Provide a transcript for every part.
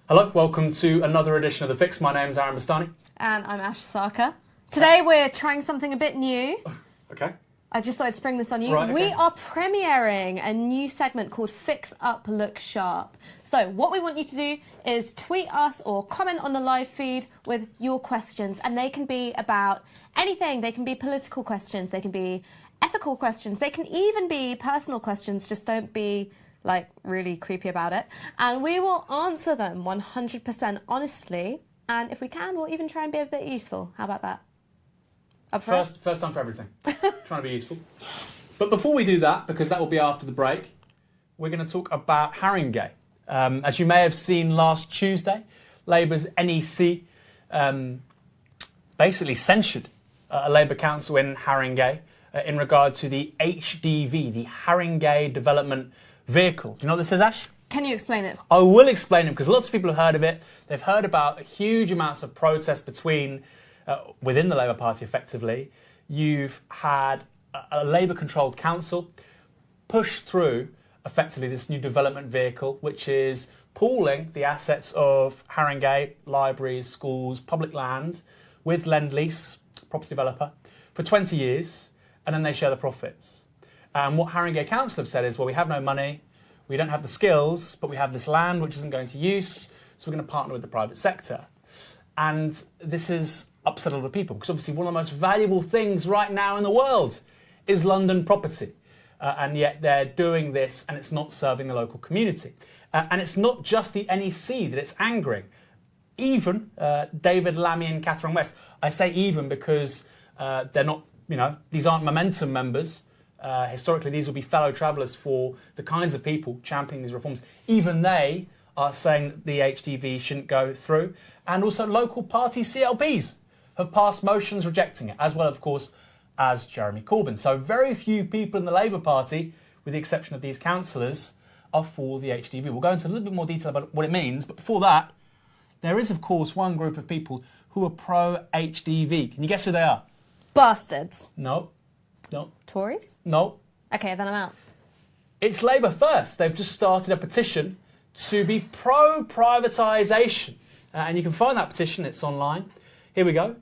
Hello, welcome to another edition of The Fix. My name's Aaron Bastani. And I'm Ash Sarkar. Today we're trying something a bit new. Okay. I just thought I'd spring this on you. Right, okay. We are premiering a new segment called Fix Up Look Sharp. So what we want you to do is tweet us or comment on the live feed with your questions. And they can be about anything. They can be political questions. They can be ethical questions. They can even be personal questions. Just don't be really creepy about it. And we will answer them 100% honestly. And if we can, we'll even try and be a bit useful. How about that? First time for everything. Trying to be useful. But before we do that, because that will be after the break, we're going to talk about Haringey. As you may have seen last Tuesday, Labour's NEC basically censured a Labour council in Haringey in regard to the HDV, the Haringey Development Vehicle. Do you know what this is, Ash? Can you explain it? I will explain it because lots of people have heard of it. They've heard about huge amounts of protest within the Labour Party, effectively. You've had a Labour-controlled council push through, effectively, this new development vehicle, which is pooling the assets of Haringey, libraries, schools, public land, with Lend-Lease, property developer, for 20 years, and then they share the profits. And what Haringey Council have said is, well, we have no money, we don't have the skills, but we have this land which isn't going to use, so we're going to partner with the private sector. And this has upset a lot of people, because obviously one of the most valuable things right now in the world is London property. And yet they're doing this and it's not serving the local community. And it's not just the NEC that it's angering. Even David Lammy and Catherine West. I say even because they're not, these aren't Momentum members. Historically, these will be fellow travellers for the kinds of people championing these reforms. Even they are saying that the HDV shouldn't go through. And also local party CLPs have passed motions rejecting it, as well, of course, as Jeremy Corbyn. So very few people in the Labour Party, with the exception of these councillors, are for the HDV. We'll go into a little bit more detail about what it means. But before that, there is, of course, one group of people who are pro-HDV. Can you guess who they are? Bastards. No. Tories? No. Okay, then I'm out. It's Labour First. They've just started a petition to be pro-privatisation. And you can find that petition. It's online. Here we go.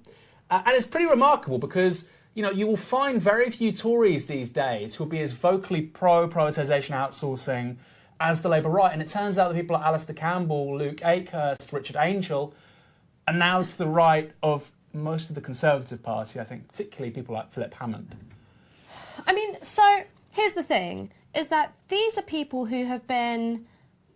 And it's pretty remarkable because, you will find very few Tories these days who will be as vocally pro-privatisation outsourcing as the Labour right. And it turns out that people like Alistair Campbell, Luke Akehurst, Richard Angel are now to the right of most of the Conservative Party, I think, particularly people like Philip Hammond. So here's the thing, is that these are people who have been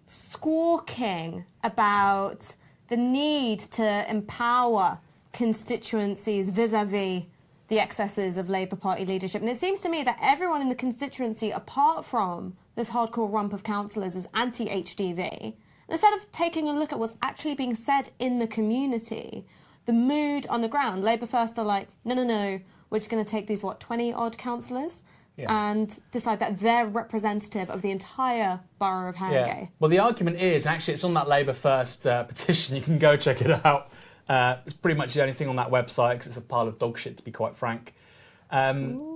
squawking about the need to empower constituencies vis-à-vis the excesses of Labour Party leadership. And it seems to me that everyone in the constituency, apart from this hardcore rump of councillors, is anti-HDV. And instead of taking a look at what's actually being said in the community, the mood on the ground, Labour First are like, no, we're just going to take these, 20-odd councillors and decide that they're representative of the entire borough of Haringey. Yeah. Well, the argument is, and actually it's on that Labour First petition, you can go check it out. It's pretty much the only thing on that website, because it's a pile of dog shit, to be quite frank,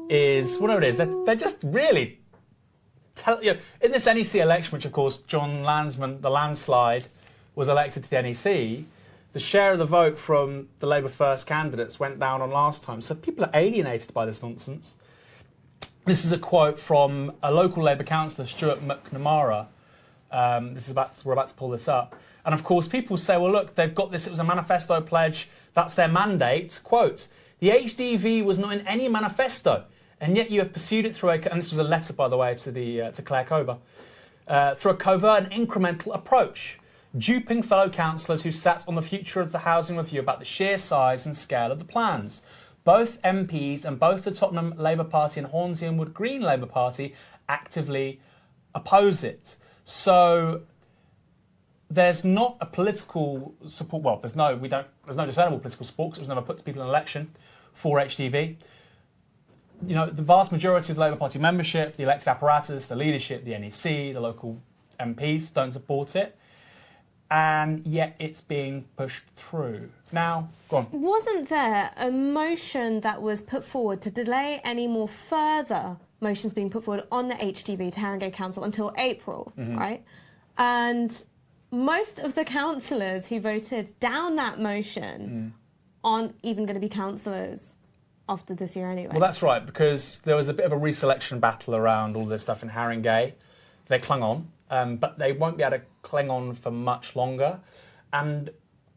is, whatever it is, they're just really, in this NEC election, which of course John Landsman, the landslide, was elected to the NEC, the share of the vote from the Labour First candidates went down on last time. So people are alienated by this nonsense. This is a quote from a local Labour councillor, Stuart McNamara. We're about to pull this up. And of course, people say, well, look, they've got this. It was a manifesto pledge. That's their mandate. Quote, the HDV was not in any manifesto, and yet you have pursued it through and this was a letter, by the way, to Claire Cober, through a covert and incremental approach, duping fellow councillors who sat on the future of the housing review about the sheer size and scale of the plans. Both MPs and both the Tottenham Labour Party and Hornsey and Wood Green Labour Party actively oppose it. So there's not a political support. Well, there's no discernible political support because it was never put to people in an election for HDV. The vast majority of the Labour Party membership, the elected apparatus, the leadership, the NEC, the local MPs don't support it. And yet it's being pushed through. Now, go on. Wasn't there a motion that was put forward to delay any more further motions being put forward on the HDV to Haringey Council until April, right? And most of the councillors who voted down that motion aren't even going to be councillors after this year anyway. Well, that's right, because there was a bit of a reselection battle around all this stuff in Haringey. They clung on, but they won't be able to cling on for much longer. And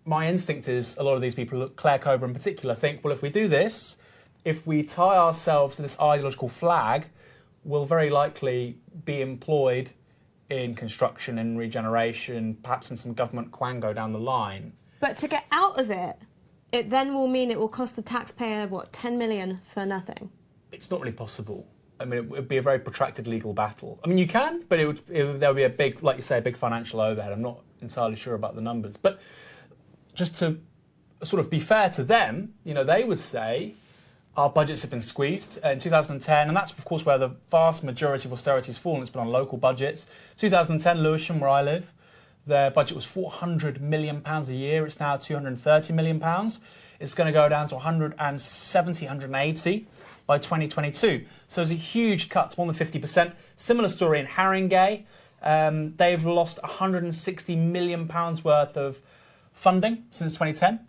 my instinct is a lot of these people, Claire Cobra in particular, think, well, if we do this, if we tie ourselves to this ideological flag, we'll very likely be employed in construction and regeneration, perhaps in some government quango down the line. But to get out of it, it then will mean it will cost the taxpayer, 10 million for nothing? It's not really possible. I mean, it would be a very protracted legal battle. I mean, you can, but there would be a big, like you say, a big financial overhead. I'm not entirely sure about the numbers. But just to sort of be fair to them, they would say our budgets have been squeezed in 2010, and that's, of course, where the vast majority of austerity has fallen. It's been on local budgets. 2010, Lewisham, where I live, their budget was £400 million a year. It's now £230 million. It's going to go down to 170, 180 by 2022. So there's a huge cut, more than 50%. Similar story in Haringey. They've lost £160 million worth of funding since 2010.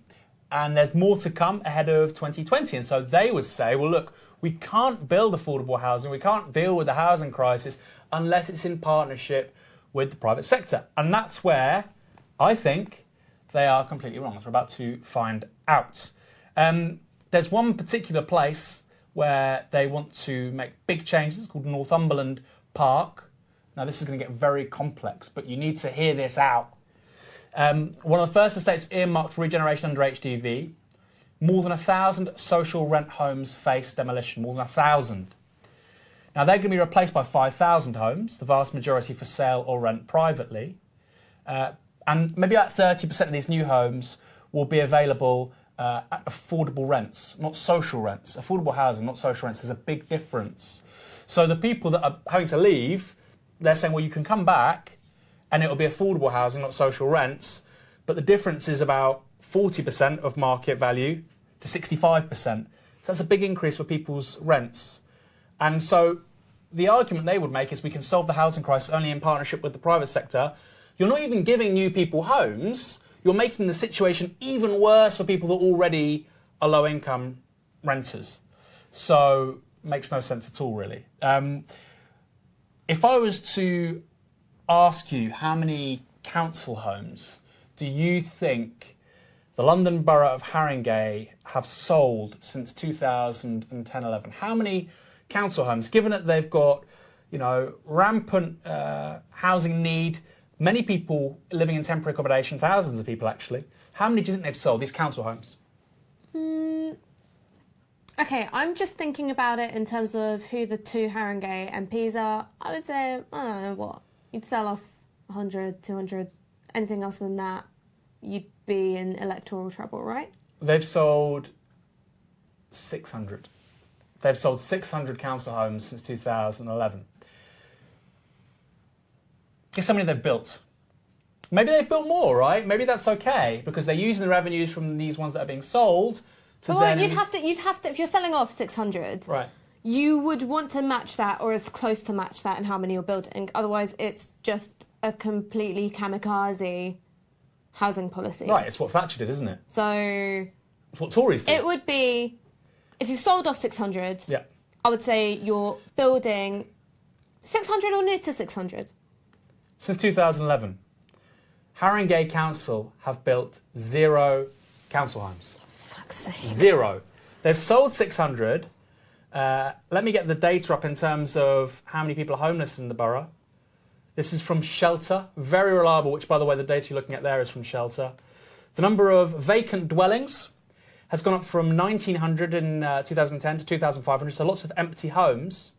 And there's more to come ahead of 2020. And so they would say, well, look, we can't build affordable housing. We can't deal with the housing crisis unless it's in partnership with the private sector. And that's where I think they are completely wrong, as we're about to find out. There's one particular place where they want to make big changes. It's called Northumberland Park. Now, this is going to get very complex, but you need to hear this out. One of the first estates earmarked for regeneration under HDV. More than 1,000 social rent homes face demolition, more than 1,000. Now, they're going to be replaced by 5,000 homes, the vast majority for sale or rent privately. And maybe about 30% of these new homes will be available at affordable rents, not social rents. Affordable housing, not social rents. There's a big difference. So the people that are having to leave, they're saying, well, you can come back and it will be affordable housing, not social rents. But the difference is about 40% of market value to 65%. So that's a big increase for people's rents. And so the argument they would make is we can solve the housing crisis only in partnership with the private sector. You're not even giving new people homes. You're making the situation even worse for people that already are low-income renters. So it makes no sense at all, really. If I was to ask you how many council homes do you think the London Borough of Haringey have sold since 2010-11? How many council homes, given that they've got, rampant housing need, many people living in temporary accommodation, thousands of people actually, how many do you think they've sold, these council homes? Okay, I'm just thinking about it in terms of who the two Haringey MPs are. I would say, I don't know what, you'd sell off 100, 200, anything else than that, you'd be in electoral trouble, right? They've sold 600. They've sold 600 council homes since 2011. Guess how many they've built? Maybe they've built more, right? Maybe that's okay, because they're using the revenues from these ones that are being sold to then... You'd have to, if you're selling off 600... Right. You would want to match that, or as close to match that in how many you're building. Otherwise, it's just a completely kamikaze housing policy. Right, it's what Thatcher did, isn't it? So... It's what Tories did. It would be... If you've sold off 600, yeah, I would say you're building 600 or near to 600. Since 2011, Haringey Council have built 0 council homes. For fuck's sake. 0. They've sold 600... let me get the data up in terms of how many people are homeless in the borough. This is from Shelter, very reliable, which, by the way, the data you're looking at there is from Shelter. The number of vacant dwellings has gone up from 1,900 in 2010 to 2,500, so lots of empty homes.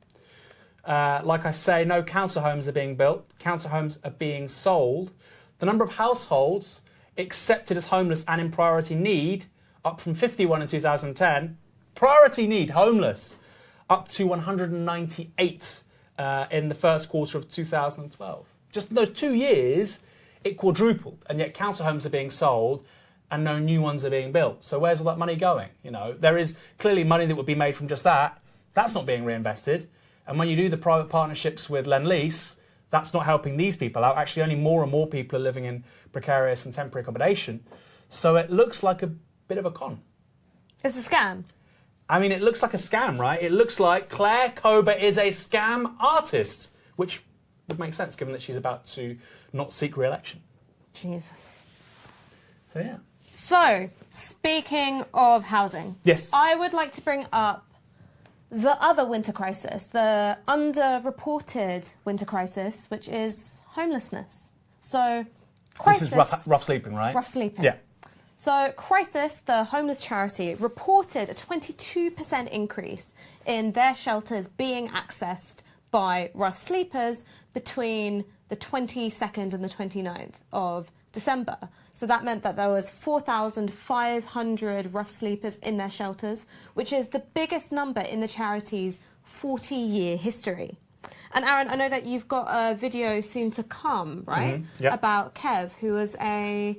Like I say, no council homes are being built. Council homes are being sold. The number of households accepted as homeless and in priority need, up from 51 in 2010. Priority need, homeless, up to 198 in the first quarter of 2012. Just in those 2 years, it quadrupled, and yet council homes are being sold and no new ones are being built. So where's all that money going? There is clearly money that would be made from just that. That's not being reinvested. And when you do the private partnerships with Lend-Lease, That's not helping these people out. Actually, only more and more people are living in precarious and temporary accommodation. So it looks like a bit of a con. It's a scam. I mean, it looks like a scam, right? It looks like Claire Kober is a scam artist, which would make sense given that she's about to not seek re-election. Jesus. So, yeah. So, speaking of housing. Yes. I would like to bring up the other winter crisis, the underreported winter crisis, which is homelessness. So, crisis... This is rough sleeping, right? Rough sleeping. Yeah. So, Crisis, the homeless charity, reported a 22% increase in their shelters being accessed by rough sleepers between the 22nd and the 29th of December. So that meant that there was 4,500 rough sleepers in their shelters, which is the biggest number in the charity's 40-year history. And Aaron, I know that you've got a video soon to come, right? Mm-hmm. Yep. About Kev, who was a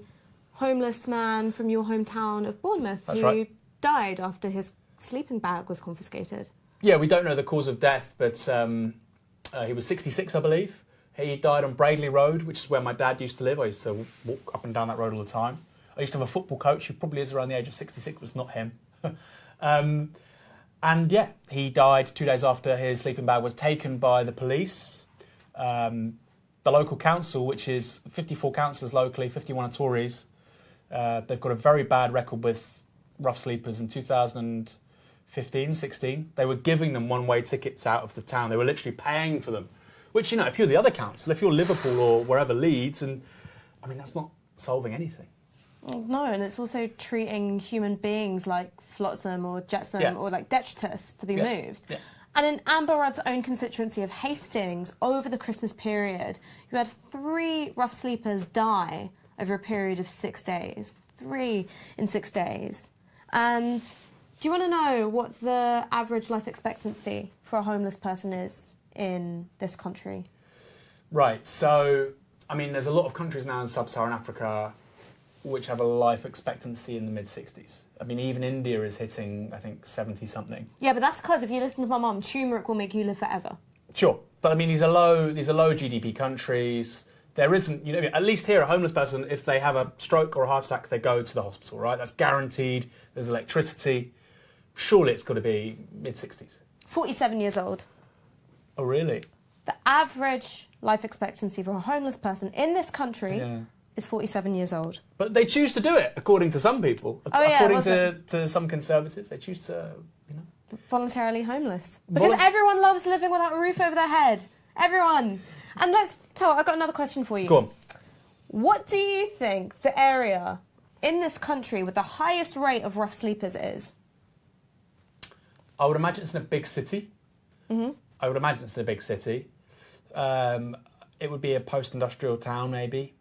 homeless man from your hometown of Bournemouth That's who right. died after his sleeping bag was confiscated. Yeah, we don't know the cause of death, but he was 66, I believe. He died on Braidley Road, which is where my dad used to live. I used to walk up and down that road all the time. I used to have a football coach who probably is around the age of 66, but it's not him. And yeah, he died 2 days after his sleeping bag was taken by the police. The local council, which is 54 councillors locally, 51 are Tories, they've got a very bad record with rough sleepers. In 2015, 16, they were giving them one-way tickets out of the town. They were literally paying for them. Which, if you're the other council, if you're Liverpool or wherever Leeds, and I mean, that's not solving anything. No, and it's also treating human beings like flotsam or jetsam or like detritus to be moved. Yeah. And in Amber Rudd's own constituency of Hastings, over the Christmas period, you had 3 rough sleepers die over a period of 6 days. 3 in 6 days. And do you want to know what the average life expectancy for a homeless person is in this country? Right, so, I mean, there's a lot of countries now in sub-Saharan Africa which have a life expectancy in the mid-60s. I mean, even India is hitting, I think, 70-something. Yeah, but that's because if you listen to my mum, turmeric will make you live forever. Sure, but I mean, these are low GDP countries. There isn't, at least here, a homeless person, if they have a stroke or a heart attack, they go to the hospital, right? That's guaranteed. There's electricity. Surely it's got to be mid-60s. 47 years old. Oh, really? The average life expectancy for a homeless person in this country is 47 years old. But they choose to do it, according to some people. According to some conservatives, they choose to, voluntarily homeless. Because everyone loves living without a roof over their head. Everyone. And I've got another question for you. Go on. What do you think the area in this country with the highest rate of rough sleepers is? I would imagine it's in a big city. Mm-hmm. I would imagine it's in a big city. It would be a post-industrial town, maybe.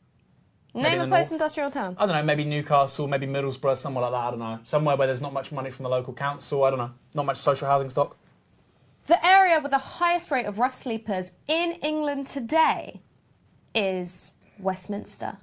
Name a post-industrial town. I don't know, maybe Newcastle, maybe Middlesbrough, somewhere like that, I don't know. Somewhere where there's not much money from the local council, I don't know. Not much social housing stock. The area with the highest rate of rough sleepers in England today is Westminster.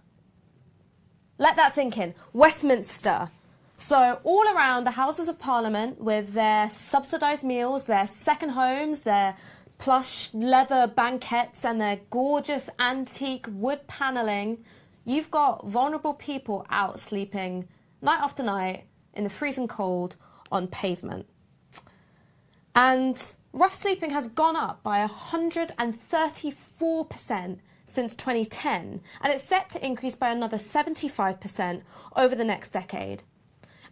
Let that sink in. Westminster. So all around the Houses of Parliament with their subsidised meals, their second homes, their plush leather banquettes and their gorgeous antique wood panelling, you've got vulnerable people out sleeping night after night in the freezing cold on pavement. And rough sleeping has gone up by 134% since 2010, and it's set to increase by another 75% over the next decade.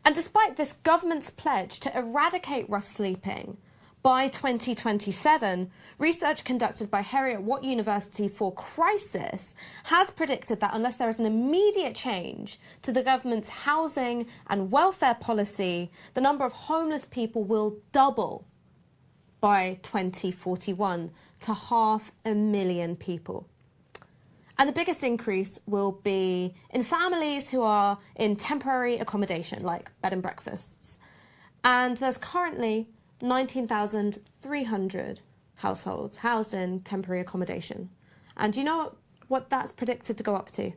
And despite this government's pledge to eradicate rough sleeping by 2027, research conducted by Heriot-Watt University for Crisis has predicted that unless there is an immediate change to the government's housing and welfare policy, the number of homeless people will double by 2041 to 500,000 people. And the biggest increase will be in families who are in temporary accommodation, like bed and breakfasts. And there's currently 19,300 households housed in temporary accommodation. And do you know what that's predicted to go up to?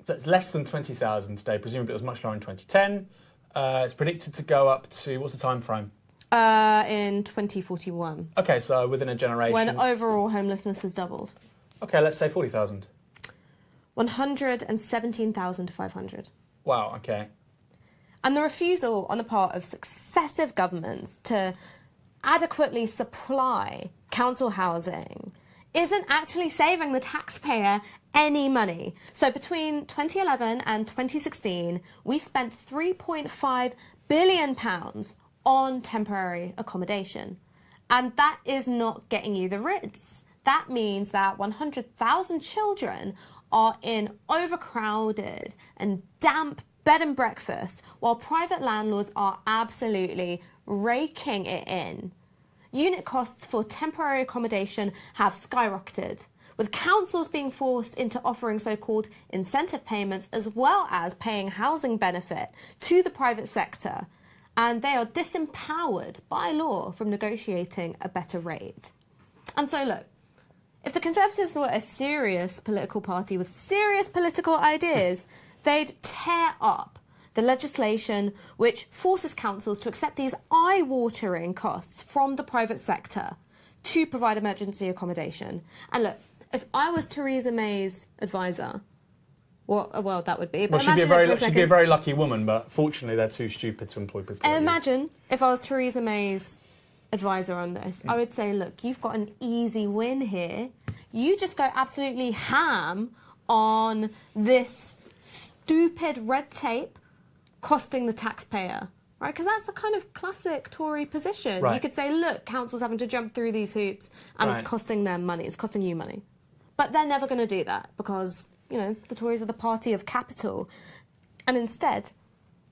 That's less than 20,000 today. Presumably it was much lower in 2010. It's predicted to go up to, what's the time frame? In 2041. Okay, so within a generation. When overall homelessness has doubled. Okay, let's say 40,000. 117,500. Wow, okay. And the refusal on the part of successive governments to adequately supply council housing isn't actually saving the taxpayer any money. So between 2011 and 2016, we spent £3.5 billion on temporary accommodation. And that is not getting you the Ritz. That means that 100,000 children are in overcrowded and damp bed and breakfast, while private landlords are absolutely raking it in. Unit costs for temporary accommodation have skyrocketed, with councils being forced into offering so-called incentive payments as well as paying housing benefit to the private sector, and they are disempowered by law from negotiating a better rate. And so look, if the Conservatives were a serious political party with serious political ideas, they'd tear up the legislation which forces councils to accept these eye-watering costs from the private sector to provide emergency accommodation. And look, if I was Theresa May's advisor, what a world that would be. Well, she'd be a very lucky woman, but fortunately they're too stupid to employ people. Imagine if I was Theresa May's advisor on this, I would say, look, you've got an easy win here. You just go absolutely ham on this stupid red tape costing the taxpayer, right? Because that's the kind of classic Tory position. Right. You could say, look, council's having to jump through these hoops and it's costing them money, it's costing you money. But they're never going to do that because, you know, the Tories are the party of capital. And instead,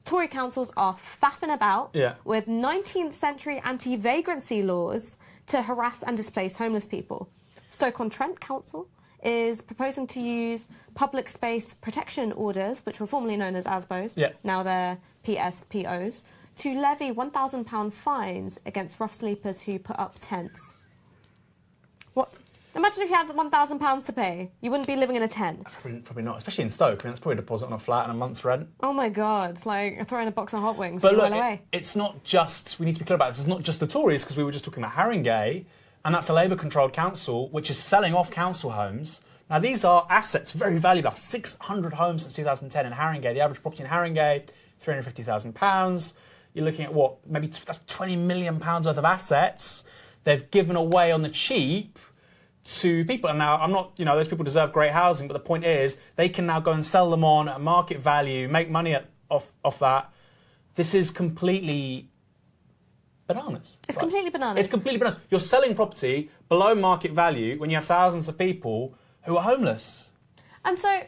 Tory councils are faffing about with 19th century anti-vagrancy laws to harass and displace homeless people. Stoke-on-Trent Council is proposing to use public space protection orders, which were formerly known as ASBOs, now they're PSPOs, to levy £1,000 fines against rough sleepers who put up tents. What? Imagine if you had £1,000 to pay. You wouldn't be living in a tent. Probably not, especially in Stoke. I mean, that's probably a deposit on a flat and a month's rent. Oh my God, like throwing a box of hot wings. But look, away. It's not just, we need to be clear about this, it's not just the Tories, because we were just talking about Haringey, and that's a Labour-controlled council, which is selling off council homes. Now, these are assets, very valuable. 600 homes since 2010 in Haringey. The average property in Haringey, £350,000. You're looking at what? Maybe that's £20 million worth of assets they've given away on the cheap to people. And now, I'm not, you know, those people deserve great housing, but the point is, they can now go and sell them on at market value, make money off that. This is completely bananas. It's completely bananas. It's completely bananas. You're selling property below market value when you have thousands of people who are homeless. And so,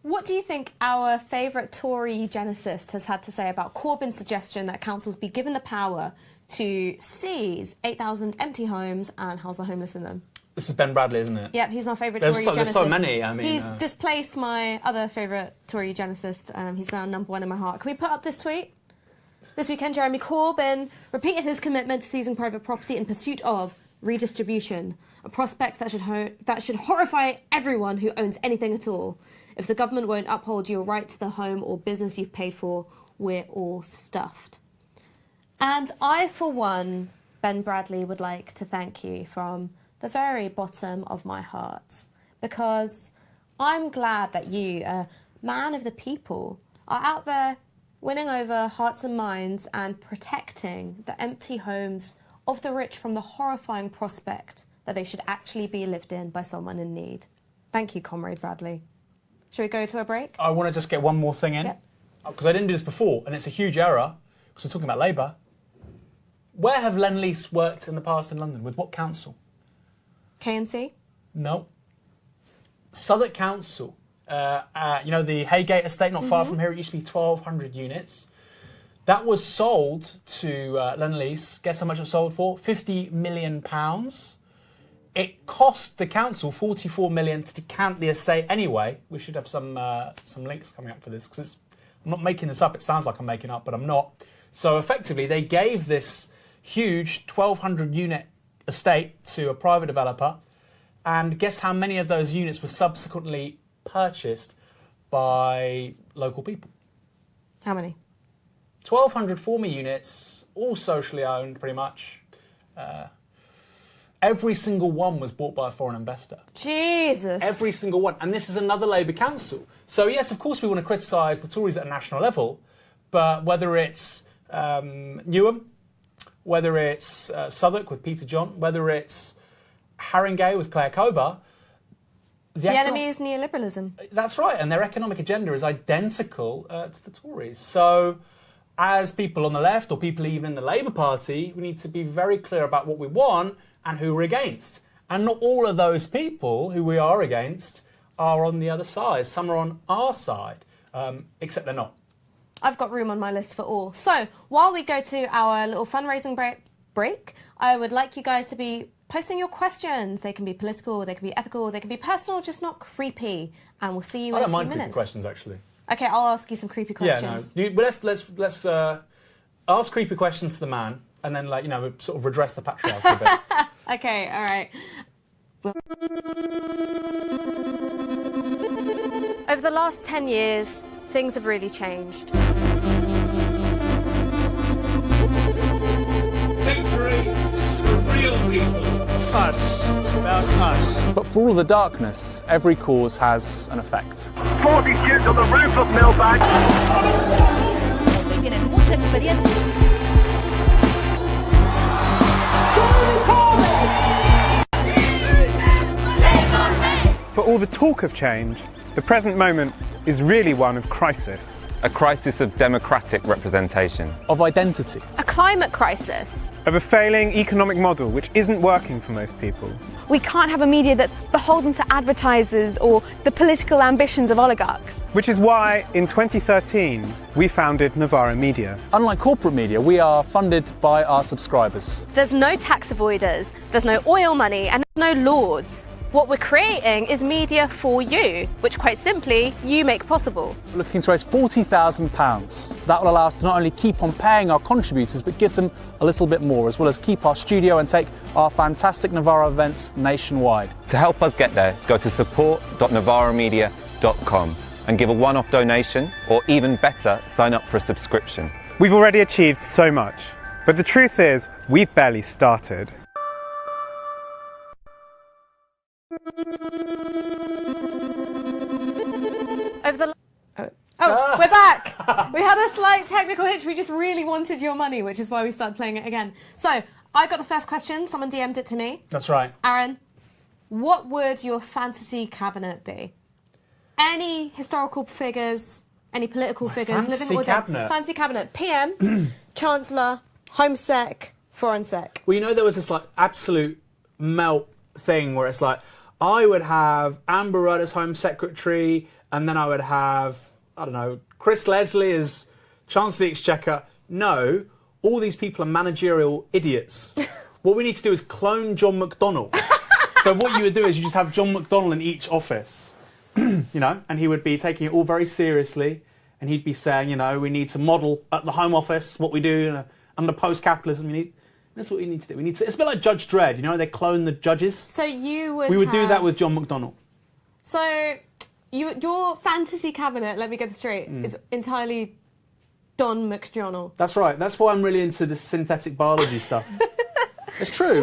what do you think our favourite Tory eugenicist has had to say about Corbyn's suggestion that councils be given the power to seize 8,000 empty homes and house the homeless in them? This is Ben Bradley, isn't it? Yep, he's my favourite Tory eugenicist. There's so many, I mean... He's displaced my other favourite Tory eugenicist. He's now number one in my heart. Can we put up this tweet? This weekend, Jeremy Corbyn repeated his commitment to seizing private property in pursuit of redistribution, a prospect that should horrify everyone who owns anything at all. If the government won't uphold your right to the home or business you've paid for, we're all stuffed. And I, for one, Ben Bradley, would like to thank you from the very bottom of my heart, because I'm glad that you, a man of the people, are out there winning over hearts and minds and protecting the empty homes of the rich from the horrifying prospect that they should actually be lived in by someone in need. Thank you, Comrade Bradley. Shall we go to a break? I want to just get one more thing in, because I didn't do this before, and it's a huge error, because we're talking about Labour. Where have Lend-Lease worked in the past in London? With what council? K&C? No. Southwark Council. You know, the Haygate estate, not far from here, it used to be 1,200 units. That was sold to Lend-Lease. Guess how much it was sold for? £50 million. It cost the council £44 million to decant the estate anyway. We should have some links coming up for this, because I'm not making this up. It sounds like I'm making up, but I'm not. So effectively, they gave this huge 1,200 unit estate to a private developer, and guess how many of those units were subsequently purchased by local people? How many? 1,200 former units, all socially owned, pretty much. Every single one was bought by a foreign investor. Jesus. Every single one. And this is another Labour council. So, yes, of course we want to criticise the Tories at a national level, but whether it's Newham, whether it's Southwark with Peter John, whether it's Haringey with Claire Cober... The enemy is neoliberalism. That's right, and their economic agenda is identical to the Tories. So, as people on the left, or people even in the Labour Party, we need to be very clear about what we want and who we're against. And not all of those people who we are against are on the other side. Some are on our side, except they're not. I've got room on my list for all. So, while we go to our little fundraising break, I would like you guys to be posting your questions. They can be political, they can be ethical, they can be personal, just not creepy. And we'll see you in a few minutes. I don't mind creepy questions, actually. Okay, I'll ask you some creepy questions. Yeah, no. Let's ask creepy questions to the man, and then, sort of redress the patriarchy a bit. Okay, all right. Over the last 10 years, things have really changed. Victory for real people. Us. It's about us. But for all of the darkness, every cause has an effect. 40 students on the roof of Millbank. Tienen mucha experiencia. For all the talk of change, the present moment is really one of crisis. A crisis of democratic representation. Of identity. A climate crisis. Of a failing economic model which isn't working for most people. We can't have a media that's beholden to advertisers or the political ambitions of oligarchs. Which is why, in 2013, we founded Novara Media. Unlike corporate media, we are funded by our subscribers. There's no tax avoiders, there's no oil money, and there's no lords. What we're creating is media for you, which quite simply, you make possible. We're looking to raise £40,000. That will allow us to not only keep on paying our contributors, but give them a little bit more, as well as keep our studio and take our fantastic Novara events nationwide. To help us get there, go to support.novaramedia.com and give a one-off donation, or even better, sign up for a subscription. We've already achieved so much, but the truth is, we've barely started. We're back! We had a slight technical hitch. We just really wanted your money, which is why we started playing it again. So, I got the first question. Someone DM'd it to me. That's right. Aaron, what would your fantasy cabinet be? Any historical figures, any political figures, living or dead? Fantasy cabinet. PM, Chancellor, Home Sec, Foreign Sec. Well, there was this absolute melt thing where it's I would have Amber Rudd as Home Secretary, and then I would have, Chris Leslie as Chancellor of the Exchequer. No, all these people are managerial idiots. What we need to do is clone John McDonnell. So what you would do is you just have John McDonnell in each office, and he would be taking it all very seriously, and he'd be saying, we need to model at the Home Office what we do under post-capitalism. That's what we need to do. It's a bit like Judge Dredd, they clone the judges. So we would do that with John McDonnell. So your fantasy cabinet, let me get this straight, is entirely Don McDonnell. That's right. That's why I'm really into this synthetic biology stuff. It's true.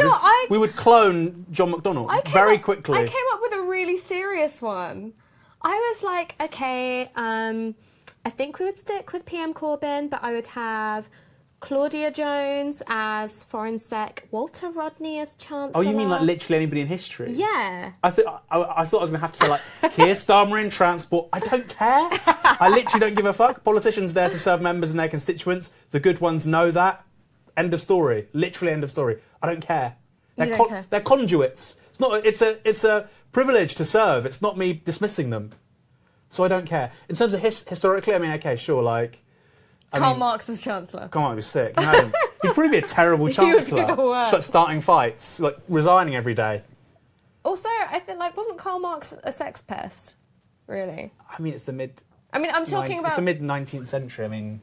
We would clone John McDonnell very quickly. I came up with a really serious one. I was like, okay, I think we would stick with PM Corbyn, but I would have Claudia Jones as Foreign Sec, Walter Rodney as Chancellor. Oh, you mean literally anybody in history? Yeah. I thought I was going to have to say Keir Starmer in transport. I don't care. I literally don't give a fuck. Politicians there to serve members and their constituents. The good ones know that. End of story. Literally end of story. I don't care. They're conduits. It's a privilege to serve. It's not me dismissing them. So I don't care. In terms of historically, okay, sure, Karl Marx as Chancellor. Come on, he'd be sick. He'd probably be a terrible Chancellor. He would just starting fights, resigning every day. Also, I think, wasn't Karl Marx a sex pest? Really? It's the mid... I'm talking about... It's the mid-19th century.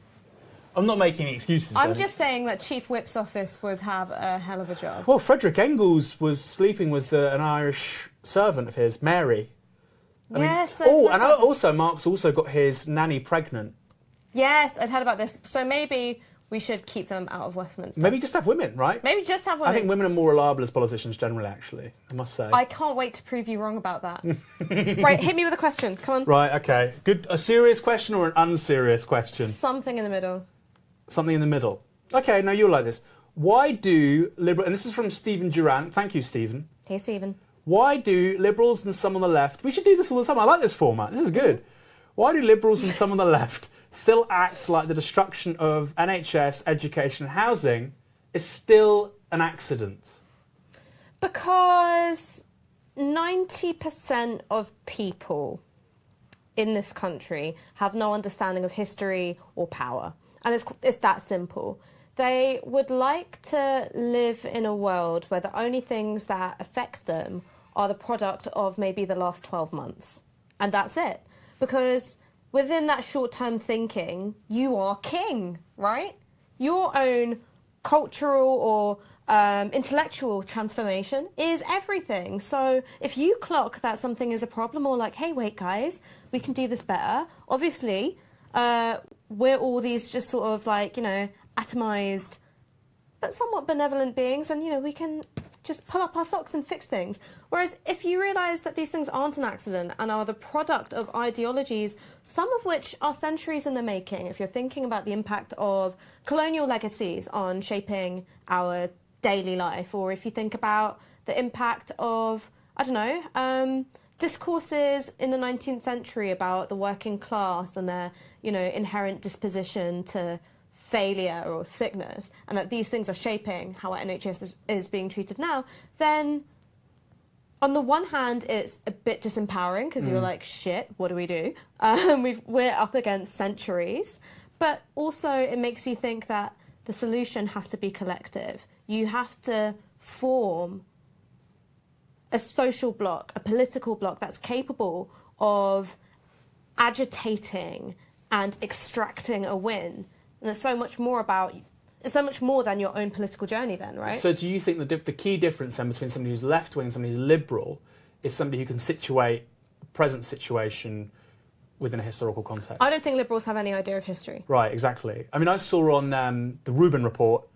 I'm not making any excuses. I'm just saying that Chief Whip's office would have a hell of a job. Well, Frederick Engels was sleeping with an Irish servant of his, Mary. Yes. And also Marx also got his nanny pregnant. Yes, I'd heard about this. So maybe we should keep them out of Westminster. Maybe just have women, right? Maybe just have women. I think women are more reliable as politicians generally, actually, I must say. I can't wait to prove you wrong about that. Right, hit me with a question. Come on. Right, okay. Good. A serious question or an unserious question? Something in the middle. Something in the middle. Okay, now you'll like this. Why do Liberal... And this is from Stephen Durant. Thank you, Stephen. Hey, Stephen. Why do Liberals and some on the left... We should do this all the time. I like this format. This is good. Why do Liberals and some on the left still act like the destruction of NHS, education and housing is still an accident? Because 90% of people in this country have no understanding of history or power. And it's that simple. They would like to live in a world where the only things that affect them are the product of maybe the last 12 months. And that's it. Because within that short-term thinking, you are king, right? Your own cultural or intellectual transformation is everything. So if you clock that something is a problem or like, hey, wait, guys, we can do this better, obviously, we're all these just sort of like, you know, atomized but somewhat benevolent beings, and, you know, we can just pull up our socks and fix things. Whereas if you realise that these things aren't an accident and are the product of ideologies, some of which are centuries in the making, if you're thinking about the impact of colonial legacies on shaping our daily life, or if you think about the impact of, I don't know, discourses in the 19th century about the working class and their, you know, inherent disposition to failure or sickness, and that these things are shaping how our NHS is being treated now, then on the one hand, it's a bit disempowering because you're like, shit, what do we do? We're up against centuries. But also it makes you think that the solution has to be collective. You have to form a social bloc, a political bloc that's capable of agitating and extracting a win. And it's so much more than your own political journey then, right? So do you think the key difference then between somebody who's left-wing and somebody who's liberal is somebody who can situate the present situation within a historical context? I don't think liberals have any idea of history. Right, exactly. I mean, I saw on the Rubin Report,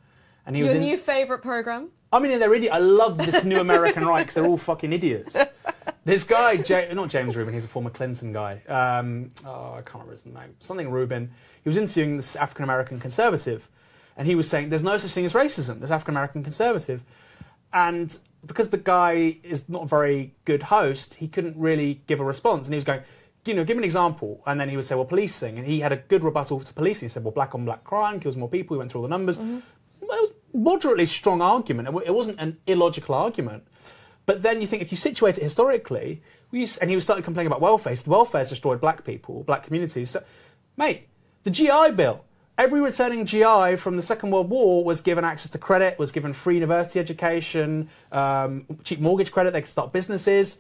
and he was Your new favourite programme? I mean, they're idiot. I love this new American right because they're all fucking idiots. This guy, not James Rubin, he's a former Clinton guy. I can't remember his name. Something Rubin. He was interviewing this African-American conservative, and he was saying there's no such thing as racism, there's African-American conservative. And because the guy is not a very good host, he couldn't really give a response. And he was going, you know, give me an example. And then he would say, well, policing. And he had a good rebuttal to policing. He said, well, black on black crime kills more people. He went through all the numbers. It was a moderately strong argument. It wasn't an illogical argument. But then you think, if you situate it historically, and he was starting complaining about welfare. So welfare's destroyed black people, black communities. So, mate, the GI Bill. Every returning GI from the Second World War was given access to credit, was given free university education, cheap mortgage credit, they could start businesses.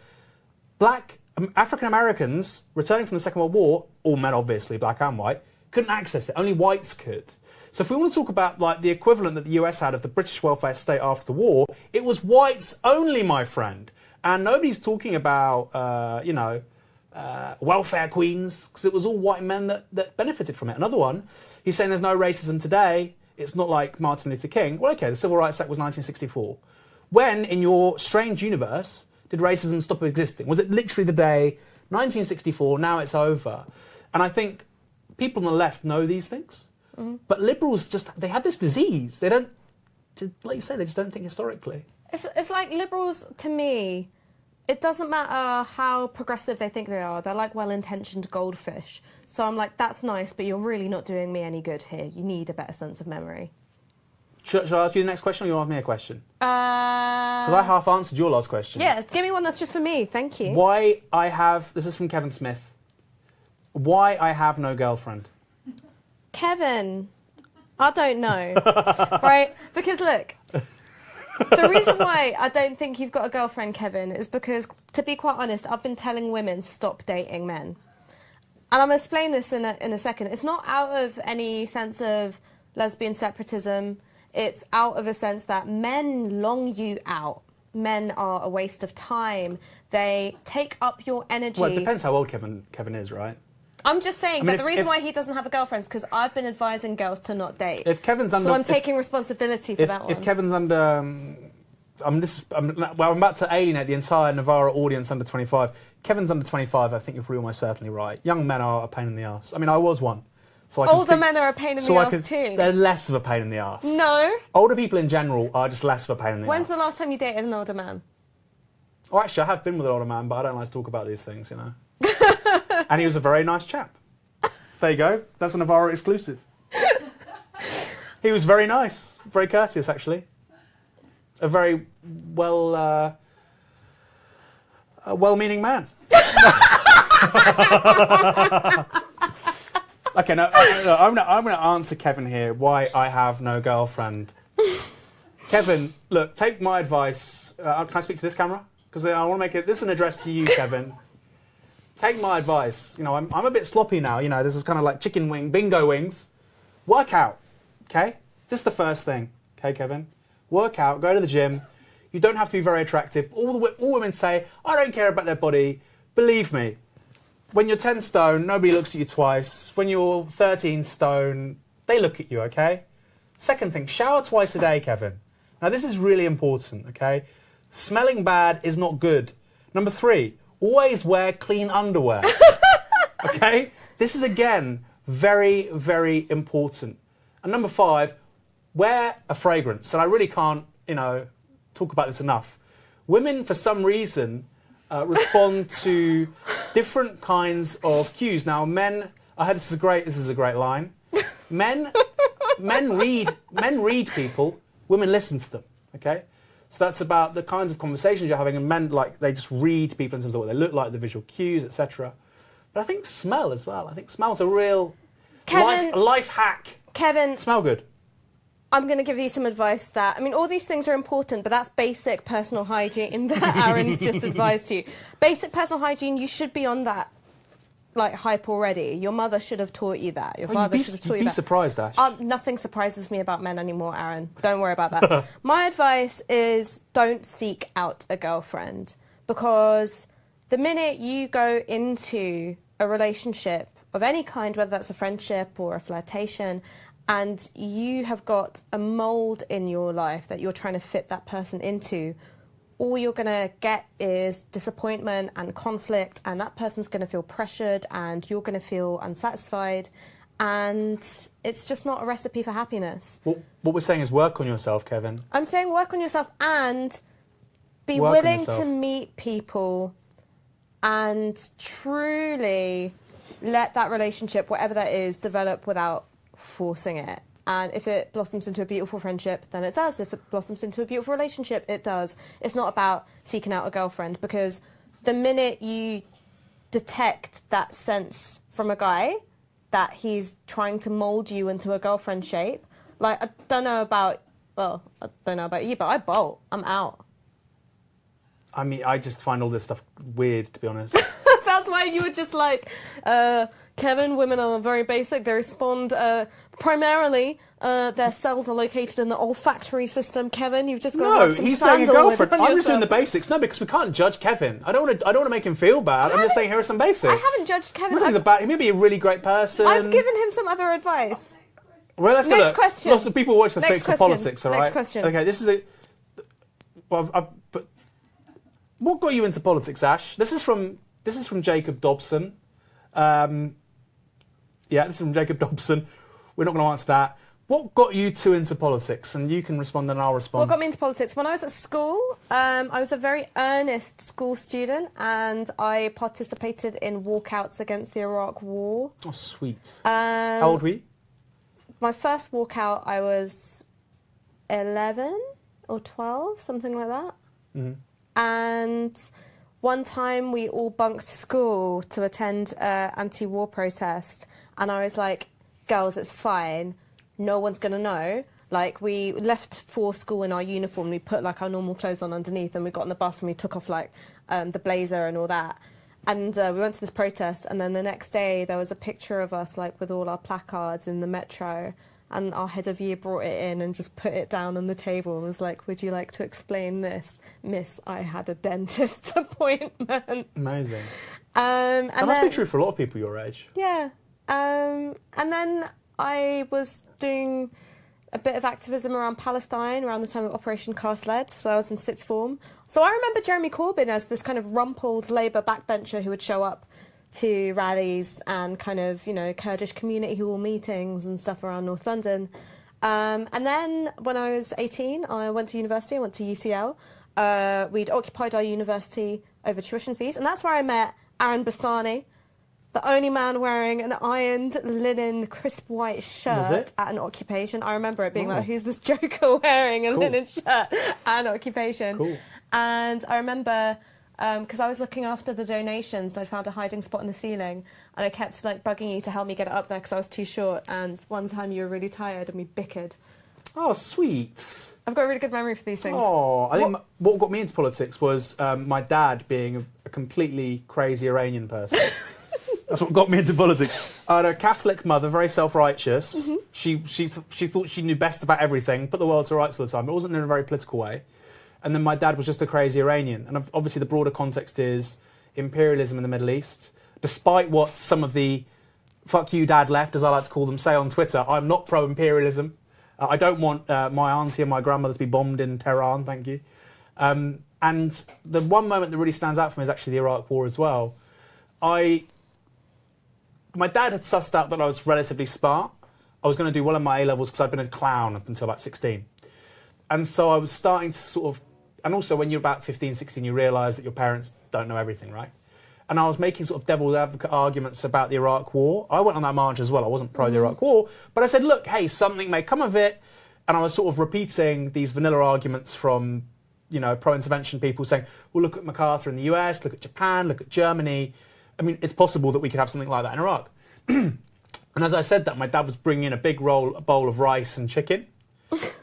Black African Americans returning from the Second World War, all men obviously, black and white, couldn't access it. Only whites could. So if we want to talk about like the equivalent that the US had of the British welfare state after the war, it was whites only, my friend. And nobody's talking about, welfare queens, because it was all white men that benefited from it. Another one, he's saying there's no racism today. It's not like Martin Luther King. Well, okay, the Civil Rights Act was 1964. When, in your strange universe, did racism stop existing? Was it literally the day, 1964, now it's over? And I think people on the left know these things. But liberals they had this disease. They don't, like you say, they just don't think historically. It's like liberals, to me, it doesn't matter how progressive they think they are. They're like well-intentioned goldfish. So I'm like, that's nice, but you're really not doing me any good here. You need a better sense of memory. Should I ask you the next question, or you ask me a question? Because I half answered your last question. Yeah, give me one that's just for me. Thank you. This is from Kevin Smith. Why I have no girlfriend. Kevin, I don't know. Right? Because look, the reason why I don't think you've got a girlfriend, Kevin, is because, to be quite honest, I've been telling women stop dating men. And I'm going to explain this in a second. It's not out of any sense of lesbian separatism. It's out of a sense that men long you out. Men are a waste of time. They take up your energy. Well, it depends how old Kevin is, right? I'm just saying I mean, that the reason why he doesn't have a girlfriend is because I've been advising girls to not date. If Kevin's under, so I'm taking responsibility for that one. If Kevin's under, I'm about to alienate the entire Navarra audience under 25. Kevin's under 25. I think you're almost certainly right. Young men are a pain in the arse. I mean, I was one. So older men are a pain in the arse too. They're less of a pain in the arse. No. Older people in general are just less of a pain in the arse. When's the last time you dated an older man? Oh, actually, I have been with an older man, but I don't like to talk about these things, you know. And he was a very nice chap. There you go. That's a Navarro exclusive. He was very nice, very courteous, actually. A very well-meaning man. Okay, no, I'm going to answer Kevin here why I have no girlfriend. Kevin, look, take my advice. Can I speak to this camera? Because I want to make it. This is an address to you, Kevin. Take my advice. You know, I'm a bit sloppy now. You know, this is kind of like chicken wing, bingo wings. Work out, okay? This is the first thing, okay, Kevin? Work out, go to the gym. You don't have to be very attractive. All women say, I don't care about their body. Believe me, when you're 10 stone, nobody looks at you twice. When you're 13 stone, they look at you, okay? Second thing, shower twice a day, Kevin. Now, this is really important, okay? Smelling bad is not good. Number 3, always wear clean underwear. Okay? This is, again, very, very important. And number 5, wear a fragrance. And I really can't, you know, talk about this enough. Women, for some reason, respond to different kinds of cues. Now, men, I heard this is a great line. Men read people, women listen to them, okay? So that's about the kinds of conversations you're having, and men, like, they just read people in terms of what they look like, the visual cues, etc. But I think smell as well. I think smell's a real life hack. Kevin, smell good. I'm going to give you some advice that, I mean, all these things are important, but that's basic personal hygiene that Aaron's just advised you. Basic personal hygiene, you should be on that, like, hype already. Your mother should have taught you that. Your father should have taught you that. You'd be surprised, Ash. Nothing surprises me about men anymore, Aaron. Don't worry about that. My advice is don't seek out a girlfriend, because the minute you go into a relationship of any kind, whether that's a friendship or a flirtation, and you have got a mould in your life that you're trying to fit that person into, all you're going to get is disappointment and conflict, and that person's going to feel pressured and you're going to feel unsatisfied, and it's just not a recipe for happiness. What we're saying is work on yourself, Kevin. I'm saying work on yourself and be willing to meet people and truly let that relationship, whatever that is, develop without forcing it. And if it blossoms into a beautiful friendship, then it does. If it blossoms into a beautiful relationship, it does. It's not about seeking out a girlfriend, because the minute you detect that sense from a guy that he's trying to mould you into a girlfriend shape, like, I don't know about you, but I bolt. I'm out. I mean, I just find all this stuff weird, to be honest. That's why you were just like, Kevin, women are very basic. They respond primarily, their cells are located in the olfactory system. Kevin, you've just got to have some he's saying a girlfriend. I'm yourself. just doing the basics. No, because we can't judge Kevin. I don't want to make him feel bad. I'm just saying here are some basics. I haven't judged Kevin. He may be a really great person. I've given him some other advice. Well, let's Next question. Lots of people watch the Fix for Politics, all right? Next question. Okay, this is a... Well, but what got you into politics, Ash? This is from Jacob Dobson. This is from Jacob Dobson. We're not going to answer that. What got you two into politics? And you can respond and I'll respond. What got me into politics? When I was at school, I was a very earnest school student, and I participated in walkouts against the Iraq War. Oh, sweet. How old were you? My first walkout, I was 11 or 12, something like that. Mm-hmm. And one time we all bunked school to attend an anti-war protest, and I was like, girls, it's fine. No one's going to know. Like, we left for school in our uniform. We put, like, our normal clothes on underneath, and we got on the bus and we took off, like, the blazer and all that. And we went to this protest, and then the next day there was a picture of us, like, with all our placards in the metro. and our head of year brought it in and just put it down on the table and was like, would you like to explain this? Miss, I had a dentist's appointment. Amazing. And that must be true for a lot of people your age. Yeah. And then I was doing a bit of activism around Palestine around the time of Operation Cast Lead, so I was in sixth form. So I remember Jeremy Corbyn as this kind of rumpled Labour backbencher who would show up to rallies and kind of, Kurdish community hall meetings and stuff around North London. And then when I was 18, I went to university, I went to UCL. We'd occupied our university over tuition fees, and that's where I met Aaron Bassani, the only man wearing an ironed linen crisp white shirt at an occupation. I remember it being like, who's this joker wearing a linen shirt at an occupation? Cool. And I remember, because I was looking after the donations, I found a hiding spot in the ceiling, and I kept bugging you to help me get it up there because I was too short, and one time you were really tired and we bickered. Oh, sweet. I've got a really good memory for these things. Oh, I think what got me into politics was my dad being a completely crazy Iranian person. That's what got me into politics. I had a Catholic mother, very self-righteous. Mm-hmm. She thought she knew best about everything, put the world to rights all the time. It wasn't in a very political way. And then my dad was just a crazy Iranian. And obviously the broader context is imperialism in the Middle East. Despite what some of the fuck you dad left, as I like to call them, say on Twitter, I'm not pro-imperialism. I don't want my auntie and my grandmother to be bombed in Tehran, thank you. And the one moment that really stands out for me is actually the Iraq War as well. My dad had sussed out that I was relatively smart. I was going to do well in my A-levels because I'd been a clown up until about 16. And so I was starting to sort of... And also when you're about 15, 16, you realise that your parents don't know everything, right? And I was making sort of devil's advocate arguments about the Iraq War. I went on that march as well. I wasn't pro the Iraq War. But I said, look, hey, something may come of it. And I was sort of repeating these vanilla arguments from, pro-intervention people saying, well, look at MacArthur in the US, look at Japan, look at Germany. I mean, it's possible that we could have something like that in Iraq. And as I said that, my dad was bringing in a big bowl of rice and chicken.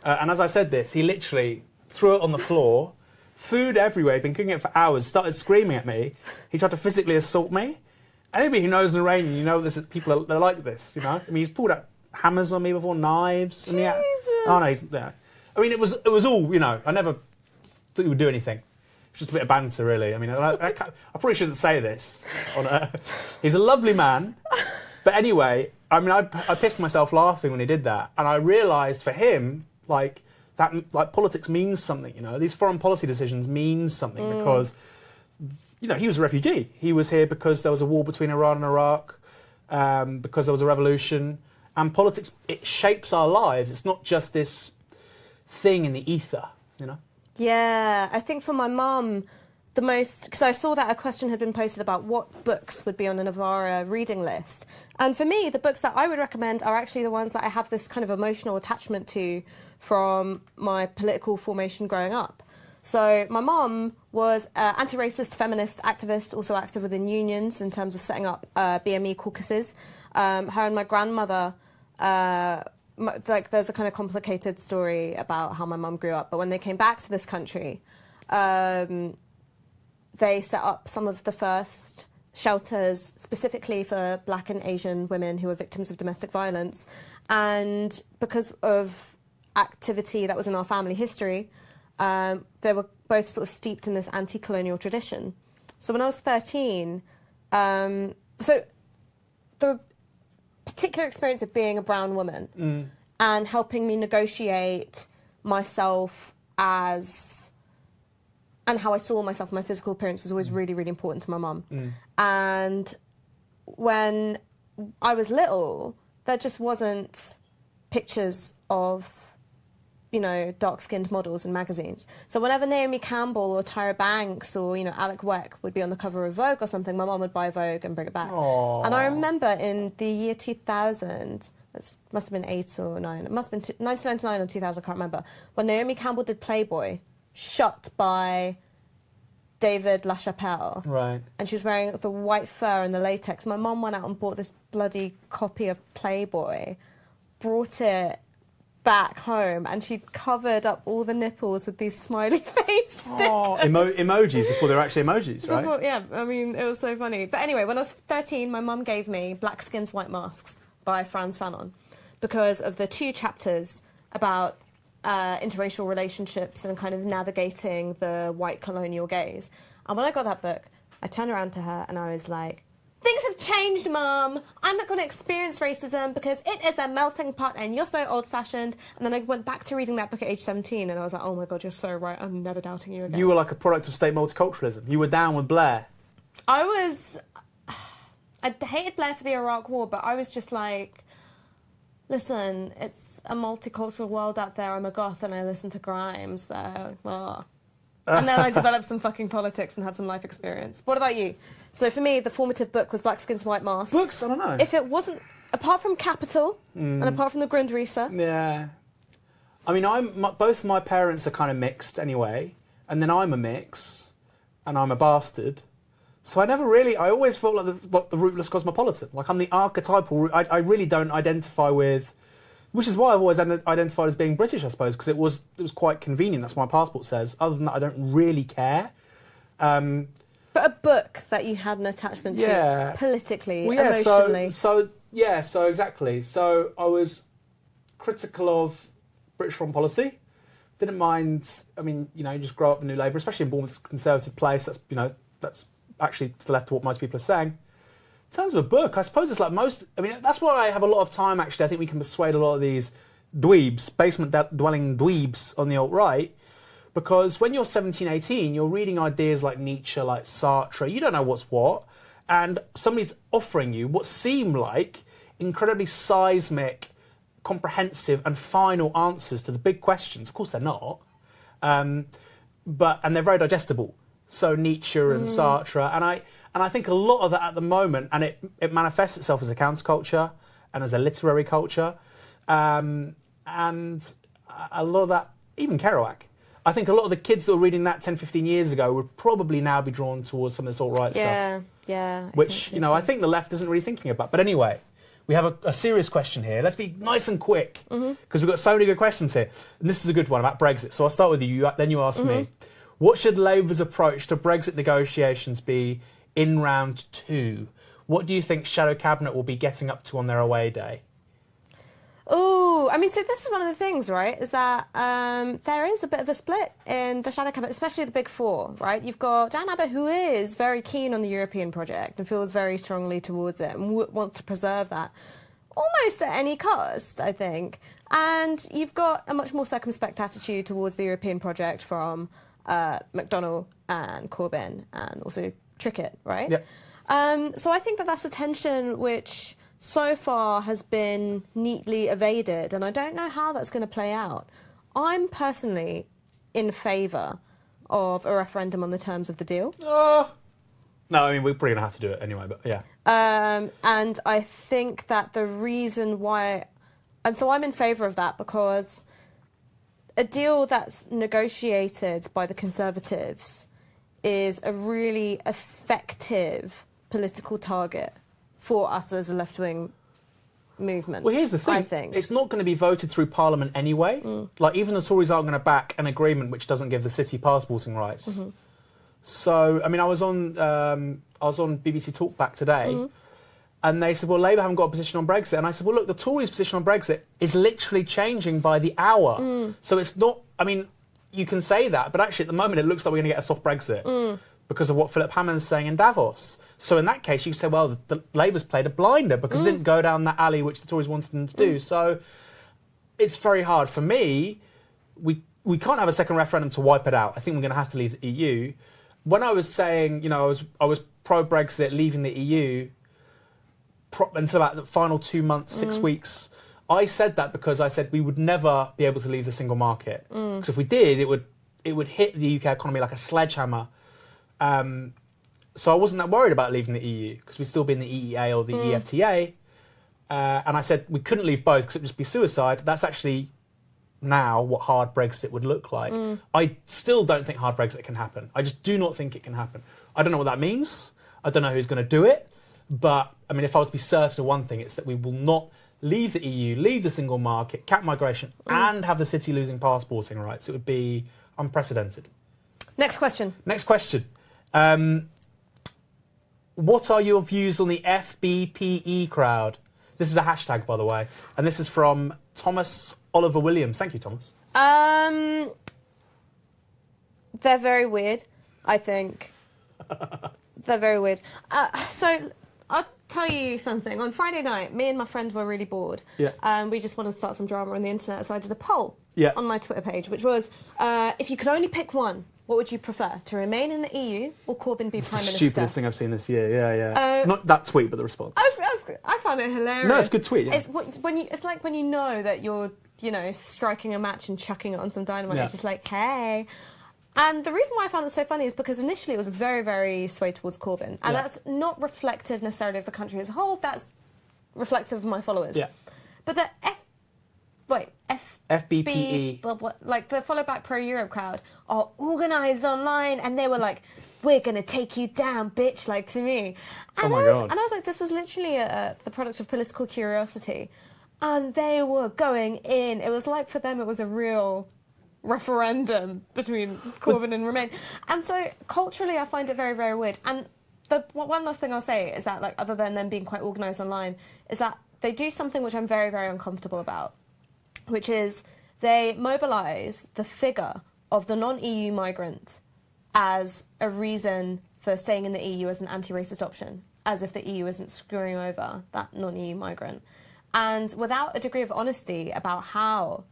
And as I said this, he literally threw it on the floor, food everywhere, he'd been cooking it for hours, started screaming at me. He tried to physically assault me. Anybody who knows an Iranian, people are like this, I mean, he's pulled out hammers on me before, knives. And Jesus! Oh, no, yeah. I mean, it was all, I never thought he would do anything. It's just a bit of banter, really. I mean, I probably shouldn't say this. He's a lovely man. But anyway, I mean, I pissed myself laughing when he did that. And I realised for him, politics means something, These foreign policy decisions mean something because, he was a refugee. He was here because there was a war between Iran and Iraq, because there was a revolution. And politics, it shapes our lives. It's not just this thing in the ether, Yeah, I think for my mum, because I saw that a question had been posted about what books would be on a Novara reading list. And for me, the books that I would recommend are actually the ones that I have this kind of emotional attachment to from my political formation growing up. So my mum was an anti-racist feminist activist, also active within unions in terms of setting up BME caucuses. Her and my grandmother... there's a kind of complicated story about how my mum grew up, but when they came back to this country, they set up some of the first shelters specifically for Black and Asian women who were victims of domestic violence. And because of activity that was in our family history, they were both sort of steeped in this anti-colonial tradition. So when I was 13, so the particular experience of being a brown woman and helping me negotiate myself and how I saw myself, my physical appearance was always really, really important to my mum. And when I was little, there just wasn't pictures of, dark-skinned models in magazines. So whenever Naomi Campbell or Tyra Banks or, Alec Weck would be on the cover of Vogue or something, my mum would buy Vogue and bring it back. Aww. And I remember in the year 2000, it must have been 8 or 9, it must have been 1999 or 2000, I can't remember, when Naomi Campbell did Playboy, shot by David LaChapelle. Right. And she was wearing the white fur and the latex. My mum went out and bought this bloody copy of Playboy, brought it back home, and she'd covered up all the nipples with these smiley face stickers. Oh, emojis before they were actually emojis, right? Yeah, I mean, it was so funny. But anyway, when I was 13, my mum gave me Black Skins, White Masks by Frantz Fanon. because of the 2 chapters about interracial relationships and kind of navigating the white colonial gaze. And when I got that book, I turned around to her and I was like, things have changed, Mum. I'm not going to experience racism because it is a melting pot and you're so old-fashioned. And then I went back to reading that book at age 17 and I was like, oh my God, you're so right. I'm never doubting you again. You were like a product of state multiculturalism. You were down with Blair. I hated Blair for the Iraq War, but I was just like, listen, it's a multicultural world out there. I'm a goth and I listen to grime, so... And then I developed some fucking politics and had some life experience. What about you? So for me, the formative book was Black Skins, White Masks. Books? I don't know. If it wasn't... Apart from Capital and apart from The Grundrisse... Yeah. I mean, both my parents are kind of mixed anyway, and then I'm a mix, and I'm a bastard. So I always felt like the rootless cosmopolitan. Like, I'm the archetypal... I really don't identify with... Which is why I've always identified as being British, I suppose, because it was quite convenient. That's what my passport says. Other than that, I don't really care. But a book that you had an attachment to politically, emotionally. So exactly. So I was critical of British foreign policy. Didn't mind. I mean, you just grow up in New Labour, especially in Bournemouth, conservative place. That's actually to the left of what most people are saying. In terms of a book, I suppose it's like most... I mean, that's why I have a lot of time, actually. I think we can persuade a lot of these dweebs, basement-dwelling dweebs on the alt-right, because when you're 17, 18, you're reading ideas like Nietzsche, like Sartre. You don't know what's what. And somebody's offering you what seem like incredibly seismic, comprehensive and final answers to the big questions. Of course, they're not. And they're very digestible. So Nietzsche and Sartre. And I think a lot of that at the moment, and it manifests itself as a counterculture and as a literary culture, and a lot of that, even Kerouac. I think a lot of the kids that were reading that 10, 15 years ago would probably now be drawn towards some of this alt-right stuff. Yeah. Which, I think the left isn't really thinking about. But anyway, we have a serious question here. Let's be nice and quick, because we've got so many good questions here. And this is a good one about Brexit. So I'll start with you, then you ask me. What should Labour's approach to Brexit negotiations be in round 2? What do you think Shadow Cabinet will be getting up to on their away day? Oh, I mean, so this is one of the things, right, is that there is a bit of a split in the Shadow Cabinet, especially the Big Four, right? You've got Dan Abbott, who is very keen on the European project and feels very strongly towards it and wants to preserve that almost at any cost, I think. And you've got a much more circumspect attitude towards the European project from McDonnell and Corbyn and also Trickett, right? Yeah. So I think that's a tension which so far has been neatly evaded, and I don't know how that's going to play out. I'm personally in favour of a referendum on the terms of the deal. No, I mean, we're probably going to have to do it anyway, but yeah. And I think that the reason why... And so I'm in favour of that because a deal that's negotiated by the Conservatives is a really effective political target for us as a left-wing movement. Well, here's the thing. I think it's not going to be voted through Parliament anyway. Like, even the Tories aren't going to back an agreement which doesn't give the city passporting rights. So, I mean, I was on BBC Talkback today, and they said, well, Labour haven't got a position on Brexit. And I said, well, look, the Tories' position on Brexit is literally changing by the hour. So it's not... I mean, you can say that, but actually, at the moment, it looks like we're going to get a soft Brexit because of what Philip Hammond's saying in Davos. So in that case, you say, well, the Labour's played a blinder because it didn't go down that alley which the Tories wanted them to do. So it's very hard. For me, we can't have a second referendum to wipe it out. I think we're going to have to leave the EU. When I was saying, I was pro-Brexit, leaving the EU until about the final 2 months, 6 weeks, I said that because I said we would never be able to leave the single market. Because if we did, it would hit the UK economy like a sledgehammer. So I wasn't that worried about leaving the EU because we'd still be in the EEA or the EFTA. And I said we couldn't leave both because it would just be suicide. That's actually now what hard Brexit would look like. I still don't think hard Brexit can happen. I just do not think it can happen. I don't know what that means. I don't know who's going to do it. But, I mean, if I was to be certain of one thing, it's that we will not leave the EU, leave the single market, cap migration, and have the city losing passporting rights. It would be unprecedented. Next question. What are your views on the FBPE crowd? This is a hashtag, by the way, and this is from Thomas Oliver Williams. Thank you, Thomas. They're very weird, I think. They're very weird. So I'll tell you something. On Friday night, me and my friends were really bored. Yeah. We just wanted to start some drama on the internet, so I did a poll Yeah. on my Twitter page, which was, if you could only pick one, what would you prefer? To remain in the EU or Corbyn be Prime Minister? Stupidest thing I've seen this year. Yeah. Not that tweet, but the response. I found it hilarious. No, it's a good tweet. Yeah. It's like when you know that you're, striking a match and chucking it on some dynamite. Yeah. It's just like, hey. And the reason why I found it so funny is because initially it was very, very swayed towards Corbyn. And that's not reflective necessarily of the country as a whole. That's reflective of my followers. Yeah. But the FBPE. Like the follow back pro-Europe crowd are organised online and they were like, we're going to take you down, bitch, like to me. And God. And I was like, this was literally the product of political curiosity. And they were going in. It was like for them it was a real referendum between Corbyn and Remain. And so culturally I find it very, very weird. And the one last thing I'll say is that, like, other than them being quite organised online, is that they do something which I'm very, very uncomfortable about, which is they mobilise the figure of the non-EU migrant as a reason for staying in the EU as an anti-racist option, as if the EU isn't screwing over that non-EU migrant. And without a degree of honesty about how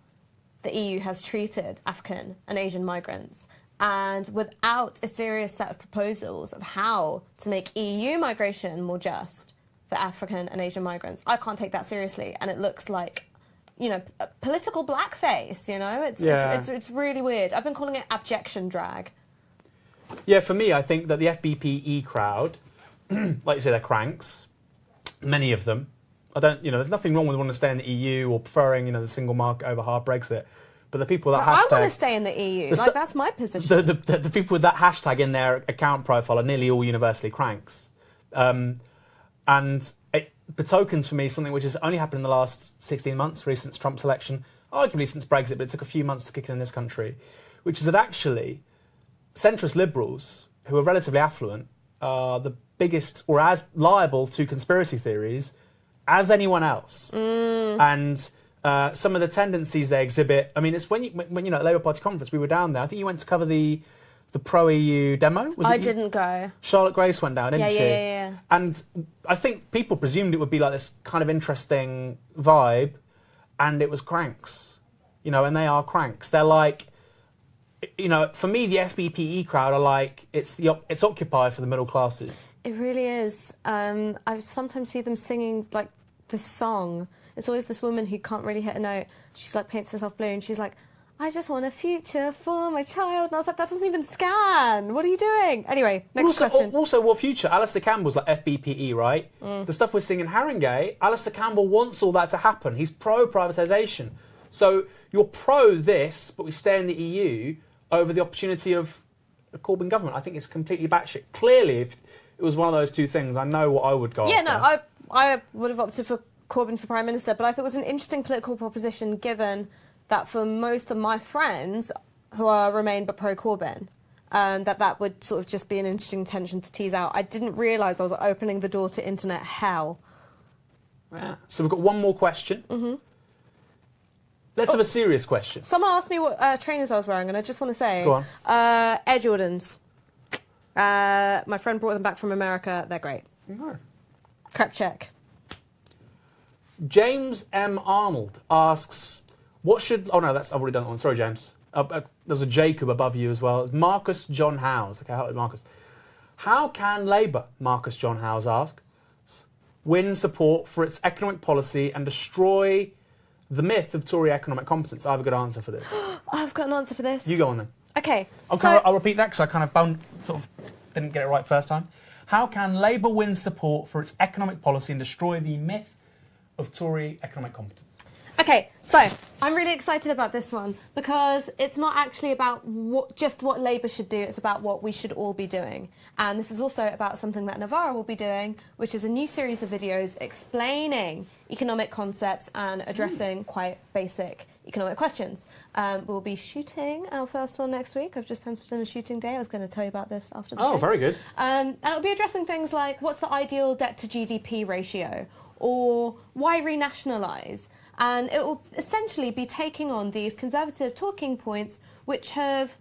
the EU has treated African and Asian migrants, and without a serious set of proposals of how to make EU migration more just for African and Asian migrants, I can't take that seriously. And it looks like, political blackface, It's really weird. I've been calling it abjection drag. Yeah, for me, I think that the FBPE crowd, like you say, they're cranks, many of them. There's nothing wrong with wanting to stay in the EU or preferring, the single market over hard Brexit. But the people that hashtag... I want to stay in the EU. That's my position. The people with that hashtag in their account profile are nearly all universally cranks. And it betokens for me something which has only happened in the last 16 months, really since Trump's election, arguably since Brexit, but it took a few months to kick in this country, which is that actually centrist liberals, who are relatively affluent, are the biggest or as liable to conspiracy theories as anyone else. And some of the tendencies they exhibit, I mean, it's when at the Labour Party conference, we were down there. I think you went to cover the pro-EU demo. I didn't go. Charlotte Grace went down, didn't she? Yeah. And I think people presumed it would be like this kind of interesting vibe, and it was cranks. And they are cranks. They're like, for me, the FBPE crowd are like, it's Occupy for the middle classes. It really is. I sometimes see them singing, like, this song. It's always this woman who can't really hit a note. She's like, paints herself blue, and she's like, I just want a future for my child. And I was like, that doesn't even scan. What are you doing? Anyway, next question. Also, what future? Alistair Campbell's like FBPE, right? The stuff we're seeing in Haringey, Alistair Campbell wants all that to happen. He's pro-privatisation. So you're pro this, but we stay in the EU over the opportunity of a Corbyn government. I think it's completely batshit. Clearly, if it was one of those two things, I know what I would go after. I would have opted for Corbyn for Prime Minister, but I thought it was an interesting political proposition given that for most of my friends who are Remain but pro-Corbyn, that would sort of just be an interesting tension to tease out. I didn't realise I was opening the door to internet hell. Yeah. So we've got one more question. Mm-hmm. Let's have a serious question. Someone asked me what trainers I was wearing, and I just want to say... Go on. Air Jordans. My friend brought them back from America. They're great. Oh. Crep check. James M. Arnold asks, what should... Oh, no, I've already done that one. Sorry, James. There's a Jacob above you as well. Marcus John Howes. Okay, Marcus. How can Labour, Marcus John Howes asks, win support for its economic policy and destroy the myth of Tory economic competence? I have a good answer for this. I've got an answer for this. You go on then. Okay. I'll repeat that because I kind of didn't get it right first time. How can Labour win support for its economic policy and destroy the myth of Tory economic competence? Okay, so I'm really excited about this one because it's not actually about just what Labour should do, it's about what we should all be doing. And this is also about something that Navarra will be doing, which is a new series of videos explaining economic concepts and addressing quite basic economic questions. We'll be shooting our first one next week. I've just penciled in a shooting day. I was going to tell you about this after the Oh, break. very good. And it'll be addressing things like, what's the ideal debt to GDP ratio? Or why renationalise? And it will essentially be taking on these conservative talking points which have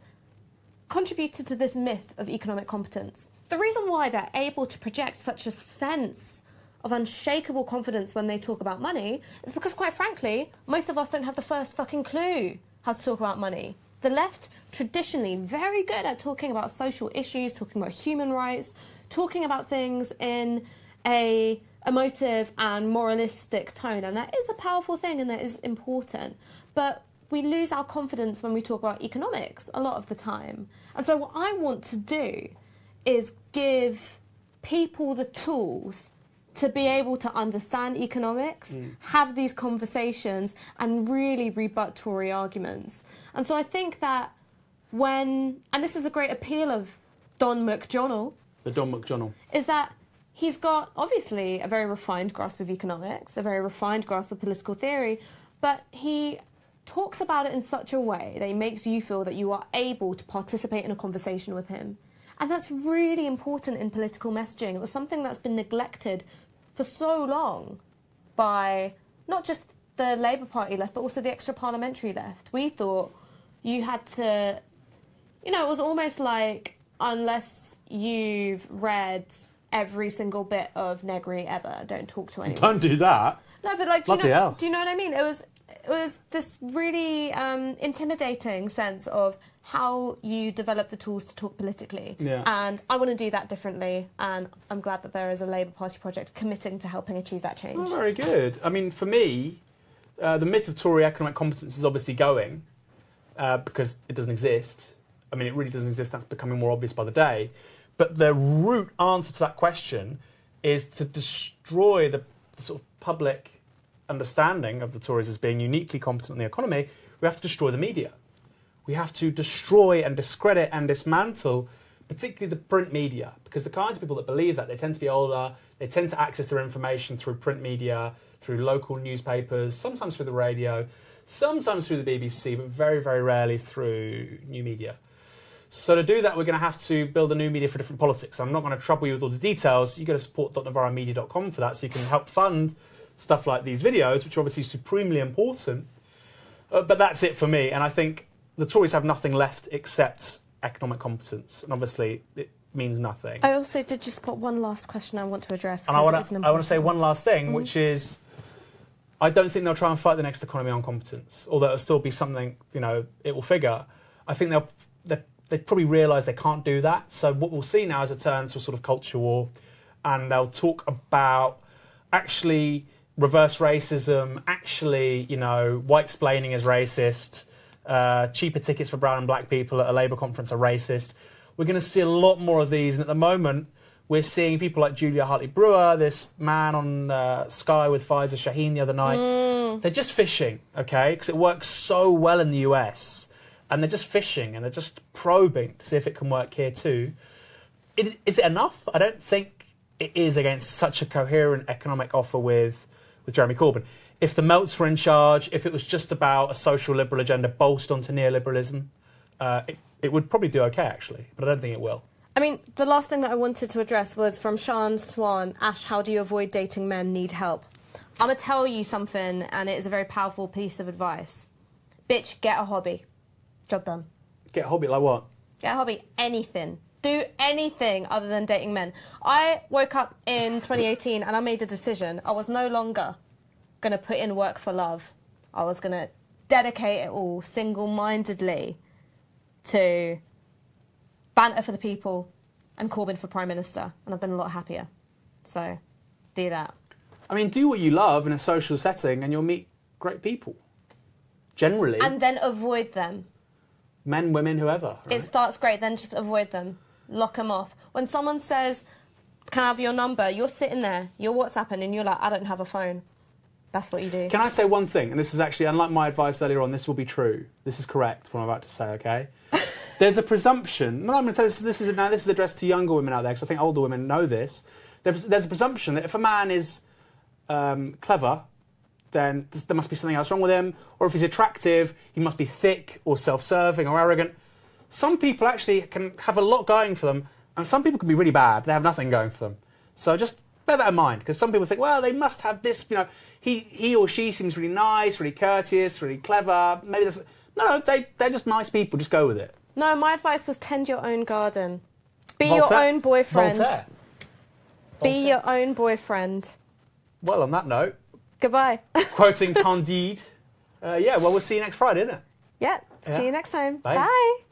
contributed to this myth of economic competence. The reason why they're able to project such a sense of unshakable confidence when they talk about money is because, quite frankly, most of us don't have the first fucking clue how to talk about money. The left, traditionally very good at talking about social issues, talking about human rights, talking about things in a emotive and moralistic tone, and that is a powerful thing and that is important. But we lose our confidence when we talk about economics a lot of the time. And so what I want to do is give people the tools to be able to understand economics, have these conversations, and really rebut Tory arguments. And so I think that and this is the great appeal of Don McDonnell. The Don McDonnell. Is that he's got, obviously, a very refined grasp of economics, a very refined grasp of political theory, but he talks about it in such a way that he makes you feel that you are able to participate in a conversation with him. And that's really important in political messaging. It was something that's been neglected for so long by not just the Labour Party left, but also the extra parliamentary left. We thought you had to, it was almost like, unless you've read every single bit of Negri ever, don't talk to anyone. Don't do that. No, but like, Bloody hell. Do you know what I mean? It was this really intimidating sense of how you develop the tools to talk politically. Yeah. And I want to do that differently, and I'm glad that there is a Labour Party project committing to helping achieve that change. Oh, very good. I mean, for me, the myth of Tory economic competence is obviously going because it doesn't exist. I mean, it really doesn't exist. That's becoming more obvious by the day. But the root answer to that question is to destroy the sort of public understanding of the Tories as being uniquely competent in the economy. We have to destroy the media. We have to destroy and discredit and dismantle, particularly the print media, because the kinds of people that believe that, they tend to be older, they tend to access their information through print media, through local newspapers, sometimes through the radio, sometimes through the BBC, but very, very rarely through new media. So to do that, we're going to have to build a new media for different politics. I'm not going to trouble you with all the details. You go to support.novaramedia.com for that, so you can help fund stuff like these videos, which are obviously supremely important. But that's it for me. And I think the Tories have nothing left except economic competence. And obviously, it means nothing. I also did just got one last question I want to address. And I want to say one last thing, which is, I don't think they'll try and fight the next economy on competence, although it'll still be something, it will figure. I think they probably realise they can't do that. So what we'll see now is a turn to a sort of culture war, and they'll talk about actually reverse racism, actually, white-splaining is racist, cheaper tickets for brown and black people at a Labour conference are racist. We're going to see a lot more of these, and at the moment, we're seeing people like Julia Hartley-Brewer, this man on Sky with Faiza Shaheen the other night. They're just fishing, okay, because it works so well in the US. And they're just fishing and they're just probing to see if it can work here too. Is it enough? I don't think it is against such a coherent economic offer with Jeremy Corbyn. If the Melts were in charge, if it was just about a social liberal agenda bolstered onto neoliberalism, it would probably do okay, actually. But I don't think it will. I mean, the last thing that I wanted to address was from Sean Swan. Ash, how do you avoid dating men need help? I'm going to tell you something, and it is a very powerful piece of advice. Bitch, get a hobby. Job done. Get a hobby like what? Get a hobby, anything. Do anything other than dating men. I woke up in 2018 and I made a decision. I was no longer going to put in work for love. I was going to dedicate it all single-mindedly to banter for the people and Corbyn for Prime Minister. And I've been a lot happier. So, do that. I mean, do what you love in a social setting and you'll meet great people. Generally. And then avoid them. Men, women, whoever. Right? It starts great, then just avoid them. Lock them off. When someone says, can I have your number? You're sitting there, you're WhatsApping, and you're like, I don't have a phone. That's what you do. Can I say one thing? And this is actually, unlike my advice earlier on, this will be true. This is correct, what I'm about to say, okay? There's a presumption. No, I'm going to tell you this is addressed to younger women out there, because I think older women know this. There's a presumption that if a man is clever, then there must be something else wrong with him. Or if he's attractive, he must be thick or self-serving or arrogant. Some people actually can have a lot going for them, and some people can be really bad. They have nothing going for them. So just bear that in mind, because some people think, well, they must have this, he or she seems really nice, really courteous, really clever. Maybe that's... No, they're just nice people. Just go with it. No, my advice was tend your own garden. Be Voltaire. your own boyfriend. Voltaire. Be your own boyfriend. Well, on that note... Goodbye. Quoting Candide. We'll see you next Friday, innit? Yeah. See you next time. Bye. Bye.